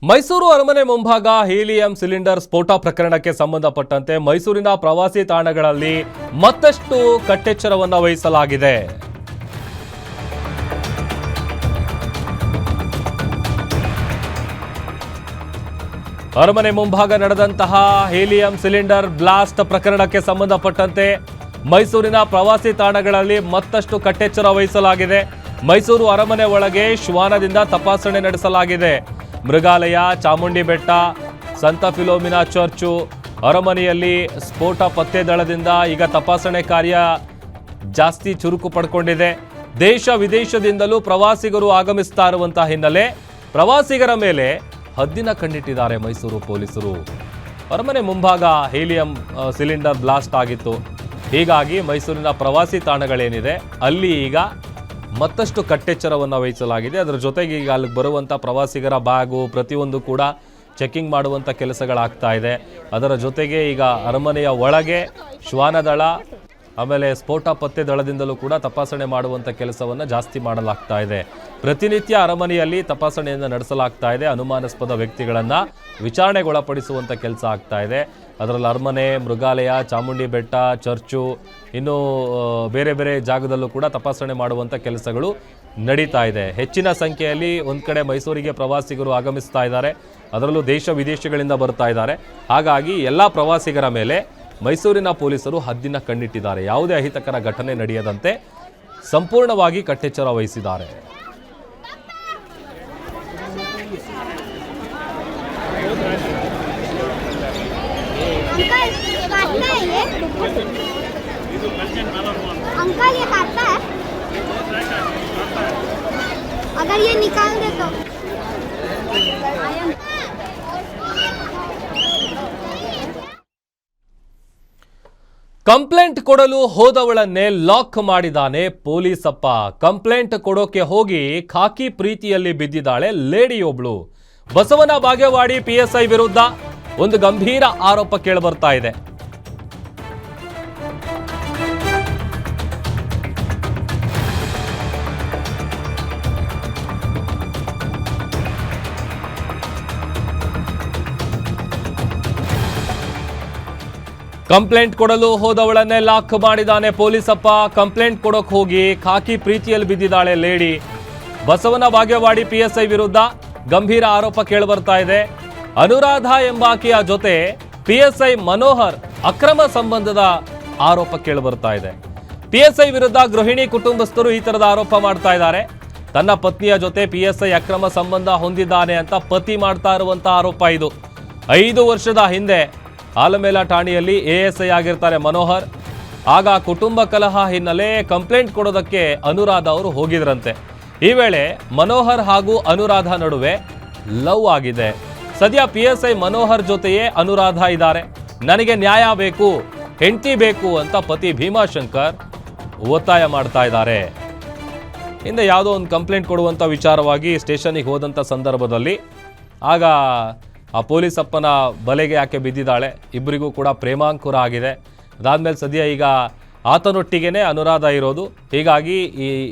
ಮೈಸೂರು ಅರಮನೆ ಮುಂಭಾಗ helium cylinder ಸ್ಫೋಟ ಪ್ರಕರಣಕ್ಕೆ ಸಂಬಂಧಪಟ್ಟಂತೆ ಮೈಸೂರಿನ ಪ್ರವಾಸಿ ತಾಣಗಳಲ್ಲಿ ಮತ್ತಷ್ಟು ಕಟ್ಟೆಚ್ಚರವನ್ನು ವಹಿಸಲಾಗಿದೆ. ಅರಮನೆ ಮುಂಭಾಗ ನಡೆದಂತಹ ಹೀಲಿಯಂ ಸಿಲಿಂಡರ್ ಬ್ಲಾಸ್ಟ್ ಪ್ರಕರಣಕ್ಕೆ ಸಂಬಂಧಪಟ್ಟಂತೆ ಮೈಸೂರಿನ ಪ್ರವಾಸಿ ತಾಣಗಳಲ್ಲಿ ಮತ್ತಷ್ಟು ಕಟ್ಟೆಚ್ಚರ ವಹಿಸಲಾಗಿದೆ. ಮೈಸೂರು ಅರಮನೆ ಒಳಗೆ ಶ್ವಾನದಿಂದ ತಪಾಸಣೆ ನಡೆಸಲಾಗಿದೆ. ಮೃಗಾಲಯ, ಚಾಮುಂಡಿ ಬೆಟ್ಟ, ಸಂತ ಫಿಲೋಮಿನಾ ಚರ್ಚು, ಅರಮನೆಯಲ್ಲಿ ಸ್ಫೋಟ ಪತ್ತೆ ದಳದಿಂದ ಈಗ ತಪಾಸಣೆ ಕಾರ್ಯ ಜಾಸ್ತಿ ಚುರುಕು ಪಡ್ಕೊಂಡಿದೆ. ದೇಶ ವಿದೇಶದಿಂದಲೂ ಪ್ರವಾಸಿಗರು ಆಗಮಿಸ್ತಾ ಇರುವಂತಹ ಹಿನ್ನೆಲೆ ಪ್ರವಾಸಿಗರ ಮೇಲೆ ಹದ್ದಿನ ಕಣ್ಣಿಟ್ಟಿದ್ದಾರೆ ಮೈಸೂರು ಪೊಲೀಸರು. ಅರಮನೆ ಮುಂಭಾಗ ಹೀಲಿಯಂ ಸಿಲಿಂಡರ್ ಬ್ಲಾಸ್ಟ್ ಆಗಿತ್ತು. ಹೀಗಾಗಿ ಮೈಸೂರಿನ ಪ್ರವಾಸಿ ತಾಣಗಳೇನಿದೆ ಅಲ್ಲಿ ಈಗ ಮತ್ತಷ್ಟು ಕಟ್ಟೆಚ್ಚರವನ್ನು ವಹಿಸಲಾಗಿದೆ. ಅದರ ಜೊತೆಗೆ ಈಗ ಅಲ್ಲಿಗೆ ಬರುವಂಥ ಪ್ರವಾಸಿಗರ ಬ್ಯಾಗು ಪ್ರತಿಯೊಂದು ಕೂಡ ಚೆಕಿಂಗ್ ಮಾಡುವಂಥ ಕೆಲಸಗಳಾಗ್ತಾ ಇದೆ. ಅದರ ಜೊತೆಗೆ ಈಗ ಅರಮನೆಯ ಒಳಗೆ ಶ್ವಾನದಳ ಆಮೇಲೆ ಸ್ಫೋಟ ಪತ್ತೆ ದಳದಿಂದಲೂ ಕೂಡ ತಪಾಸಣೆ ಮಾಡುವಂಥ ಕೆಲಸವನ್ನು ಜಾಸ್ತಿ ಮಾಡಲಾಗ್ತಾ ಇದೆ. ಪ್ರತಿನಿತ್ಯ ಅರಮನೆಯಲ್ಲಿ ತಪಾಸಣೆಯನ್ನು ನಡೆಸಲಾಗ್ತಾ ಇದೆ. ಅನುಮಾನಾಸ್ಪದ ವ್ಯಕ್ತಿಗಳನ್ನು ವಿಚಾರಣೆಗೊಳಪಡಿಸುವಂಥ ಕೆಲಸ ಆಗ್ತಾ ಇದೆ. ಅದರಲ್ಲಿ ಅರಮನೆ, ಮೃಗಾಲಯ, ಚಾಮುಂಡಿ ಬೆಟ್ಟ, ಚರ್ಚು, ಇನ್ನು ಬೇರೆ ಬೇರೆ ಜಾಗದಲ್ಲೂ ಕೂಡ ತಪಾಸಣೆ ಮಾಡುವಂಥ ಕೆಲಸಗಳು ನಡೀತಾ ಇದೆ. ಹೆಚ್ಚಿನ ಸಂಖ್ಯೆಯಲ್ಲಿ ಒಂದು ಕಡೆ ಮೈಸೂರಿಗೆ ಪ್ರವಾಸಿಗರು ಆಗಮಿಸ್ತಾ ಇದ್ದಾರೆ. ಅದರಲ್ಲೂ ದೇಶ ವಿದೇಶಗಳಿಂದ ಬರ್ತಾ ಇದ್ದಾರೆ. ಹಾಗಾಗಿ ಎಲ್ಲ ಪ್ರವಾಸಿಗರ ಮೇಲೆ ಮೈಸೂರಿನ ಪೊಲೀಸರು ಹದ್ದಿನ ಕಣ್ಣಿಟ್ಟಿದ್ದಾರೆ. ಯಾವುದೇ ಅಹಿತಕರ ಘಟನೆ ನಡೆಯದಂತೆ ಸಂಪೂರ್ಣವಾಗಿ ಕಟ್ಟೆಚ್ಚರ ವಹಿಸಿದ್ದಾರೆ. अंकल ये काटता है, अगर ये निकाल दे तो ಕಂಪ್ಲೇಂಟ್ ಕೊಡಲು ಹೋದವಳನ್ನೇ ಲಾಕ್ ಮಾಡಿದಾನೆ ಪೊಲೀಸಪ್ಪ. ಕಂಪ್ಲೇಂಟ್ ಕೊಡೋಕೆ ಹೋಗಿ ಖಾಕಿ ಪ್ರೀತಿಯಲ್ಲಿ ಬಿದ್ದಿದ್ದಾಳೆ ಲೇಡಿಯೊಬ್ಳು. ಬಸವನ ಬಾಗೇವಾಡಿ PSI ವಿರುದ್ಧ ಒಂದು ಗಂಭೀರ ಆರೋಪ ಕೇಳಿಬರ್ತಾ ಇದೆ. ಕಂಪ್ಲೇಂಟ್ ಕೊಡಲು ಹೋದವಳನ್ನೇ ಲಾಕ್ ಮಾಡಿದಾನೆ ಪೊಲೀಸಪ್ಪ. ಕಂಪ್ಲೇಂಟ್ ಕೊಡೋಕೆ ಹೋಗಿ ಖಾಕಿ ಪ್ರೀತಿಯಲ್ಲಿ ಬಿದ್ದಿದ್ದಾಳೆ ಲೇಡಿ. ಬಸವನ ಬಾಗೇವಾಡಿ PSI ವಿರುದ್ಧ ಗಂಭೀರ ಆರೋಪ ಕೇಳಿಬರ್ತಾ ಇದೆ. ಅನುರಾಧ ಎಂಬಾಕೆಯ ಜೊತೆ PSI ಮನೋಹರ್ ಅಕ್ರಮ ಸಂಬಂಧದ ಆರೋಪ ಕೇಳಿಬರ್ತಾ ಇದೆ. PSI ವಿರುದ್ಧ ಗೃಹಿಣಿ ಕುಟುಂಬಸ್ಥರು ಈ ತರದ ಆರೋಪ ಮಾಡ್ತಾ ಇದ್ದಾರೆ. ತನ್ನ ಪತ್ನಿಯ ಜೊತೆ PSI ಅಕ್ರಮ ಸಂಬಂಧ ಹೊಂದಿದ್ದಾನೆ ಅಂತ ಪತಿ ಮಾಡ್ತಾ ಇರುವಂತ ಆರೋಪ ಇದು. 5 ವರ್ಷದ ಹಿಂದೆ ಆಲಮೇಲ ಠಾಣೆಯಲ್ಲಿ ASI ಆಗಿರ್ತಾರೆ ಮನೋಹರ್. ಆಗ ಕುಟುಂಬ ಕಲಹ ಹಿನ್ನೆಲೆ ಕಂಪ್ಲೇಂಟ್ ಕೊಡೋದಕ್ಕೆ ಅನುರಾಧ ಅವರು ಹೋಗಿದ್ರಂತೆ. ಈ ವೇಳೆ ಮನೋಹರ್ ಹಾಗೂ ಅನುರಾಧ ನಡುವೆ ಲವ್ ಆಗಿದೆ. ಸದ್ಯ PSI ಮನೋಹರ್ ಜೊತೆಯೇ ಅನುರಾಧ ಇದ್ದಾರೆ. ನನಗೆ ನ್ಯಾಯ ಬೇಕು, ಹೆಂಡತಿ ಬೇಕು ಅಂತ ಪತಿ ಭೀಮಾಶಂಕರ್ ಒತ್ತಾಯ ಮಾಡ್ತಾ ಇದ್ದಾರೆ. ಹಿಂದೆ ಯಾವುದೋ ಒಂದು ಕಂಪ್ಲೇಂಟ್ ಕೊಡುವಂಥ ವಿಚಾರವಾಗಿ ಸ್ಟೇಷನ್ಗೆ ಹೋದಂಥ ಸಂದರ್ಭದಲ್ಲಿ ಆಗ ಆ ಪೊಲೀಸಪ್ಪನ ಬಲೆಗೆ ಯಾಕೆ ಬಿದ್ದಿದ್ದಾಳೆ. ಇಬ್ಬರಿಗೂ ಕೂಡ ಪ್ರೇಮಾಂಕುರ ಆಗಿದೆ. ಅದಾದಮೇಲೆ ಸದ್ಯ ಈಗ ಆತನೊಟ್ಟಿಗೆ ಅನುರಾಧ ಇರೋದು. ಹೀಗಾಗಿ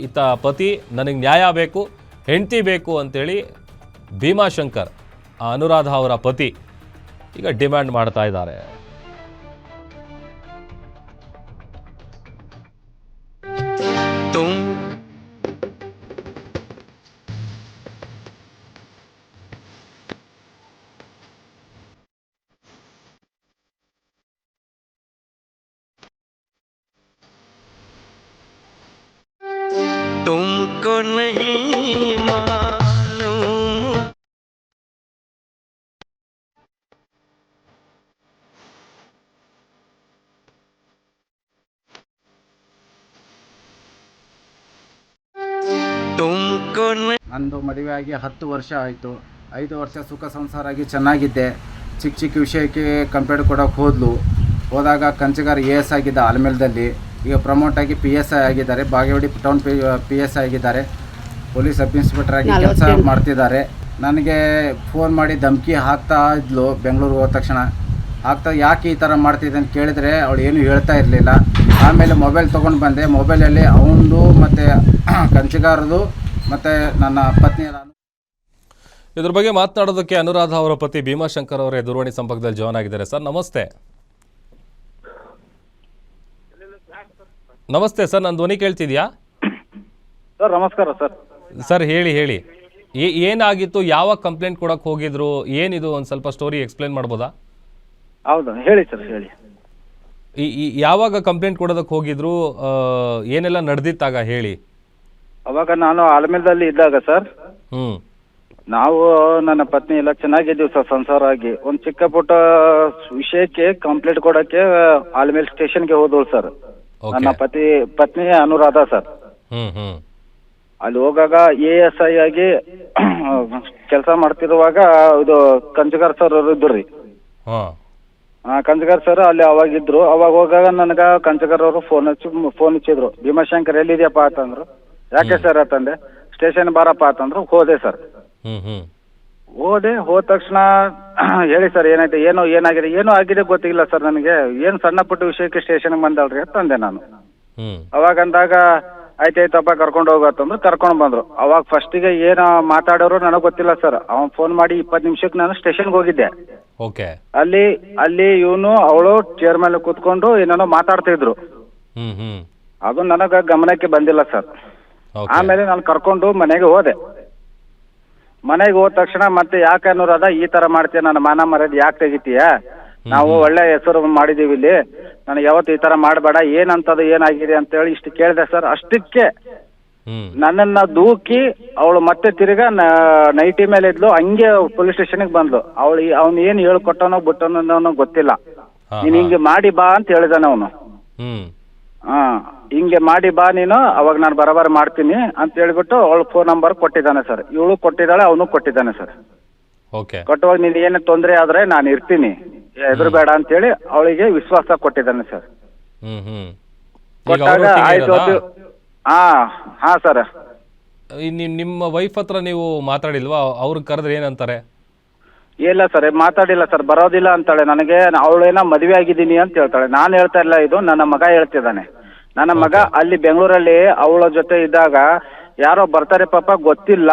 ಈತ ಪತಿ ನನಗೆ ನ್ಯಾಯ ಬೇಕು, ಹೆಂಡತಿ ಬೇಕು ಅಂತೇಳಿ ಭೀಮಾಶಂಕರ್ ಅನುರಾಧ ಅವರ ಪತಿ ಈಗ ಡಿಮ್ಯಾಂಡ್ ಮಾಡ್ತಾ ಇದ್ದಾರೆ. तुमको नहीं मालूम तुमको ನಂದು ಮದುವೆಯಾಗಿ 10 ವರ್ಷ ಆಯಿತು. 5 ವರ್ಷ ಸುಖ ಸಂಸಾರ ಆಗಿ ಚೆನ್ನಾಗಿದ್ದೆ. ಚಿಕ್ಕ ಚಿಕ್ಕ ವಿಷಯಕ್ಕೆ ಕಂಪ್ಲೇಂಟ್ ಕೊಡೋಕೆ ಹೋದಾಗ ಕಂಚಿಗಾರ AS ಆಗಿದ್ದ ಆಲಮೇಲದಲ್ಲಿ. ಈಗ ಪ್ರಮೋಟ್ ಆಗಿ PSI ಆಗಿದ್ದಾರೆ. ಬಾಗೇವಾಡಿ ಟೌನ್ PSI ಆಗಿದ್ದಾರೆ. ಪೊಲೀಸ್ ಸಬ್ ಇನ್ಸ್ಪೆಕ್ಟರ್ ಆಗಿ ಕೆಲಸ ಮಾಡ್ತಿದ್ದಾರೆ. ನನಗೆ ಫೋನ್ ಮಾಡಿ ಧಮಕಿ ಹಾಕ್ತಾ ಇದ್ಲು. ಬೆಂಗಳೂರಿಗೆ ಹೋದ ತಕ್ಷಣ ಆಗ್ತಾ ಯಾಕೆ ಈ ಥರ ಮಾಡ್ತಿದ್ದೆ ಅಂತ ಕೇಳಿದರೆ ಅವಳು ಏನೂ ಹೇಳ್ತಾ ಇರಲಿಲ್ಲ. ಆಮೇಲೆ ಮೊಬೈಲ್ ತೊಗೊಂಡು ಬಂದೆ. ಮೊಬೈಲಲ್ಲಿ ಅವನದು ಮತ್ತು ಕಂಚಿಗಾರದು ಮತ್ತು ನನ್ನ ಪತ್ನಿಯ ಇದ್ರ ಬಗ್ಗೆ ಮಾತನಾಡೋದಕ್ಕೆ ಅನುರಾಧ ಅವರ ಪತಿ ಭೀಮಾಶಂಕರ್ ಅವರೇ ದೂರವಾಣಿ ಸಂಪರ್ಕದಲ್ಲಿ ಜಾಯ್ನ್ ಆಗಿದ್ದಾರೆ. ಸರ್ ನಮಸ್ತೆ. ನಮಸ್ತೆ ಸರ್, ನನ್ನ ಧ್ವನಿ ಕೇಳ್ತಿದ್ಯಾ? ಸರ್ ನಮಸ್ಕಾರ ಸರ್. ಸರ್ ಹೇಳಿ ಏನಾಗಿತ್ತು, ಯಾವಾಗ ಕಂಪ್ಲೇಂಟ್ ಕೊಡಕ್ಕೆ ಹೋಗಿದ್ರು, ಏನಿದು ಒಂದು ಸ್ವಲ್ಪ ಸ್ಟೋರಿ ಎಕ್ಸ್ಪ್ಲೇನ್ ಮಾಡ್ಬೋದಾ? ಹೌದಾ, ಹೇಳಿ ಸರ್ ಹೇಳಿ. ಯಾವಾಗ ಕಂಪ್ಲೇಂಟ್ ಕೊಡೋದಕ್ಕೆ ಹೋಗಿದ್ರು, ಏನೆಲ್ಲ ನಡೆದಿತ್ತಾಗ ಹೇಳಿ. ಅವಾಗ ನಾನು ಆಲ್ಮೇಲದಲ್ಲಿ ಇದ್ದಾಗ ಸರ್, ನಾವು ನನ್ನ ಪತ್ನಿ ಎಲ್ಲ ಚೆನ್ನಾಗಿದ್ದೀವಿ ಸರ್. ಸಂಸಾರ ಆಗಿ ಒಂದು ಚಿಕ್ಕ ಪುಟ್ಟ ವಿಷಯಕ್ಕೆ ಕಂಪ್ಲೇಂಟ್ ಕೊಡಕ್ಕೆ ಆಲ್ಮೇಲ್ ಸ್ಟೇಷನ್ಗೆ ಹೋದಳು ಸರ್. ನನ್ನ ಪತ್ನಿ ಅನುರಾಧ ಸರ್. ಅಲ್ಲಿ ಹೋಗಾಗ ASI ಆಗಿ ಕೆಲಸ ಮಾಡ್ತಿರುವಾಗ ಇದು ಕಂಚಗಾರ್ ಸರ್ ಅವರು ಇದ್ರು ರೀ. ಕಂಚಗಾರ್ ಸರ್ ಅಲ್ಲಿ ಅವಾಗಿದ್ರು. ಅವಾಗ ಹೋಗಾಗ ನನಗ ಕಂಚಗಾರ್ ಅವರು ಫೋನ್ ಹಚ್ಚಿದ್ರು. ಭೀಮಾಶಂಕರ್ ಎಲ್ಲಿದ್ಯಪ್ಪ ಅಂತಂದ್ರು. ಯಾಕೆ ಸರ್ ಅಂತಂದೆ. ಸ್ಟೇಷನ್ ಬಾರಪ್ಪ ಅಂತಂದ್ರು. ಹೋದೆ ಸರ್. ಹೋದ ತಕ್ಷಣ ಹೇಳಿ ಸರ್ ಏನಾಯ್ತು, ಏನಾಗಿದೆ, ಏನೋ ಆಗಿದೆ ಗೊತ್ತಿಲ್ಲ ಸರ್ ನನಗೆ. ಏನು ಸಣ್ಣ ಪುಟ್ಟ ವಿಷಯಕ್ಕೆ ಸ್ಟೇಷನ್ಗೆ ಬಂದಲ್ರಿ ಅಂತಂದೆ ನಾನು. ಅವಾಗ ಅಂದಾಗ ಆಯ್ತಾಯ್ತಪ್ಪ ಕರ್ಕೊಂಡು ಹೋಗತ್ತಂದ್ರು. ಕರ್ಕೊಂಡು ಬಂದ್ರು. ಅವಾಗ ಫಸ್ಟಿಗೆ ಏನು ಮಾತಾಡೋರು ನನಗೆ ಗೊತ್ತಿಲ್ಲ ಸರ್. ಅವನ್ ಫೋನ್ ಮಾಡಿ 20 ನಿಮಿಷಕ್ಕೆ ನಾನು ಸ್ಟೇಷನ್ಗೆ ಹೋಗಿದ್ದೆ. ಅಲ್ಲಿ ಇವನು ಅವಳು ಚೇರ್ ಮೇಲೆ ಕೂತ್ಕೊಂಡು ಏನೇನೋ ಮಾತಾಡ್ತಿದ್ರು. ಅದು ನನಗ ಗಮನಕ್ಕೆ ಬಂದಿಲ್ಲ ಸರ್. ಆಮೇಲೆ ನಾನು ಕರ್ಕೊಂಡು ಮನೆಗೆ ಹೋದೆ. ಮನೆಗೆ ಹೋದ ತಕ್ಷಣ ಮತ್ತೆ ಯಾಕೆ ಅನ್ನೋರಾದ ಈ ತರ ಮಾಡ್ತೀಯ, ನನ್ನ ಮಾನ ಮರ್ಯಾದೆ ಯಾಕೆ ತೆಗಿತೀಯ, ನಾವು ಒಳ್ಳೆ ಹೆಸರು ಮಾಡಿದೀವಿ ಇಲ್ಲಿ, ನನಗೆ ಯಾವತ್ತು ಈ ತರ ಮಾಡಬೇಡ, ಏನಂತದು ಏನಾಗಿದೆ ಅಂತ ಹೇಳಿ ಇಷ್ಟು ಕೇಳಿದೆ ಸರ್. ಅಷ್ಟಕ್ಕೆ ನನ್ನನ್ನ ದೂಕಿ ಅವಳು ಮತ್ತೆ ತಿರ್ಗಾ ನೈಟಿ ಮೇಲೆ ಇದ್ಲು. ಹಂಗೆ ಪೊಲೀಸ್ ಸ್ಟೇಷನ್ಗೆ ಬಂದ್ಲು. ಅವ್ನು ಏನ್ ಹೇಳ್ಕೊಟ್ಟನೋ ಬಿಟ್ಟನೋ ಗೊತ್ತಿಲ್ಲ. ನೀನ್ ಹಿಂಗೆ ಮಾಡಿ ಬಾ ಅಂತ ಹೇಳಿದಾನೆ ಅವನು. ಹಿಂಗೆ ಮಾಡಿ ಬಾ ನೀನು, ಅವಾಗ ನಾನು ಬರಬರ ಮಾಡ್ತೀನಿ ಅಂತ ಹೇಳ್ಬಿಟ್ಟು ಅವಳು ಫೋನ್ ನಂಬರ್ ಕೊಟ್ಟಿದ್ದಾನೆ ಸರ್. ಇವಳು ಕೊಟ್ಟಿದ್ದಾಳೆ, ಅವನು ಕೊಟ್ಟಿದ್ದಾನೆ ಸರ್. ಕೊಟ್ಟವಾಗ ನೀನ್ ಏನೇ ತೊಂದರೆ ಆದ್ರೆ ನಾನು ಇರ್ತೀನಿ, ಹೆದರ್ಬೇಡ ಅಂತ ಹೇಳಿ ಅವಳಿಗೆ ವಿಶ್ವಾಸ ಕೊಟ್ಟಿದ್ದಾನೆ ಸರ್. ಕೊಟ್ಟಾಗ ಆಯ್ತು. ಹಾ ಸರ್. ನಿಮ್ಮ ವೈಫ್ ಹತ್ರ ನೀವು ಮಾತಾಡಿಲ್ವಾ? ಅವ್ರಿಗೆ ಕರೆದ್ರೆ ಏನಂತಾರೆ? ಇಲ್ಲ ಸರ್, ಮಾತಾಡಿಲ್ಲ ಸರ್. ಬರೋದಿಲ್ಲ ಅಂತಾಳೆ ನನಗೆ. ಅವಳೇನೋ ಮದುವೆ ಆಗಿದ್ದೀನಿ ಅಂತ ಹೇಳ್ತಾಳೆ. ನಾನು ಹೇಳ್ತಾ ಇಲ್ಲ, ಇದು ನನ್ನ ಮಗ ಹೇಳ್ತಿದ್ದಾನೆ. ನನ್ನ ಮಗ ಅಲ್ಲಿ ಬೆಂಗಳೂರಲ್ಲಿ ಅವಳ ಜೊತೆ ಇದ್ದಾಗ ಯಾರೋ ಬರ್ತಾರೆ ಪಾಪ, ಗೊತ್ತಿಲ್ಲ,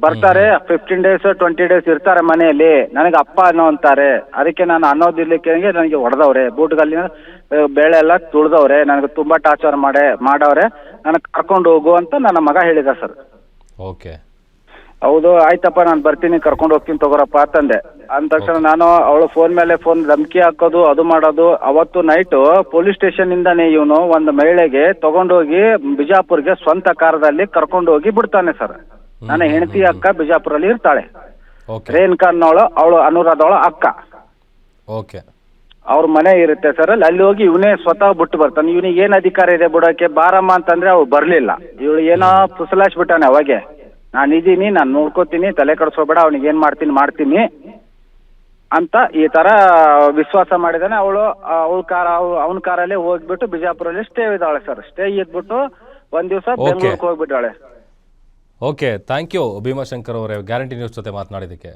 ಬರ್ತಾರೆ 15 days 20 days ಇರ್ತಾರೆ ಮನೆಯಲ್ಲಿ. ನನಗೆ ಅಪ್ಪ ಅನ್ನೋ ಅಂತಾರೆ. ಅದಕ್ಕೆ ನಾನು ಅನ್ನೋದಿರ್ಲಿಕ್ಕೆ ನನಗೆ ಹೊಡೆದವ್ರೆ, ಬೂಟ್ಗಲ್ಲಿನ ಬೇಳೆ ಎಲ್ಲ ತುಳಿದವ್ರೆ, ನನಗೆ ತುಂಬಾ ಟಾರ್ಚರ್ ಮಾಡವ್ರೆ, ನನಗೆ ಕರ್ಕೊಂಡು ಹೋಗು ಅಂತ ನನ್ನ ಮಗ ಹೇಳಿದ ಸರ್. ಹೌದು ಆಯ್ತಪ್ಪ, ನಾನು ಬರ್ತೀನಿ, ಕರ್ಕೊಂಡು ಹೋಗ್ತೀನಿ ತಗೋರಪ್ಪ ಅಂತಂದೆ. ಅಂದ ತಕ್ಷಣ ನಾನು ಅವಳು ಫೋನ್ ಮೇಲೆ ಫೋನ್ ಧಮಕಿ ಹಾಕೋದು ಅದು ಮಾಡೋದು. ಅವತ್ತು ನೈಟು ಪೊಲೀಸ್ ಸ್ಟೇಷನ್ ಇಂದಾನೆ ಇವನು ಒಂದು ಮಹಿಳೆಗೆ ತಗೊಂಡೋಗಿ ಬಿಜಾಪುರ್ಗೆ ಸ್ವಂತ ಕಾರದಲ್ಲಿ ಕರ್ಕೊಂಡು ಹೋಗಿ ಬಿಡ್ತಾನೆ ಸರ್. ನನ್ನ ಹೆಂಡತಿ ಅಕ್ಕ ಬಿಜಾಪುರಲ್ಲಿ ಇರ್ತಾಳೆ, ರೇಣುಕಾ ಅನ್ನೋಳು, ಅವಳು ಅನುರಾಧವಳ ಅಕ್ಕ. ಅವ್ರ ಮನೆ ಇರುತ್ತೆ ಸರ್. ಅಲ್ಲಿ ಹೋಗಿ ಇವನೇ ಸ್ವತಃ ಬಿಟ್ಟು ಬರ್ತಾನೆ. ಇವನಿಗೆ ಏನ್ ಅಧಿಕಾರ ಇದೆ ಬಿಡೋಕೆ? ಬಾರಮ್ಮ ಅಂತಂದ್ರೆ ಅವ್ರು ಬರ್ಲಿಲ್ಲ. ಇವಳು ಏನೋ ಪುಸಲಾಯಿಸ್ಬಿಟ್ಟಾನೆ ಅವಾಗೆ. ನಾನಿದ್ದೀನಿ, ನಾನು ನೋಡ್ಕೋತೀನಿ, ತಲೆ ಕಡಿಸ್ಕೋಬೇಡ, ಅವ್ನಿಗೆ ಏನ್ ಮಾಡ್ತೀನಿ ಅಂತ ಈ ತರ ವಿಶ್ವಾಸ ಮಾಡಿದಾನೆ. ಅವನ ಕಾರಲ್ಲೇ ಹೋಗ್ಬಿಟ್ಟು ಬಿಜಾಪುರಲ್ಲಿ ಸ್ಟೇ ಇದ್ದಾಳೆ ಸರ್. ಸ್ಟೇ ಇದ್ಬಿಟ್ಟು ಒಂದ್ ದಿವಸ ಬೆಂಗಳೂರಿಗೆ ಹೋಗ್ಬಿಟ್ಟಾಳೆ. ಥ್ಯಾಂಕ್ ಯು ಭೀಮಾಶಂಕರ್ ಅವರೇ, ಗ್ಯಾರಂಟಿ ನ್ಯೂಸ್ ಜೊತೆ ಮಾತನಾಡಿದ್ದಕ್ಕೆ.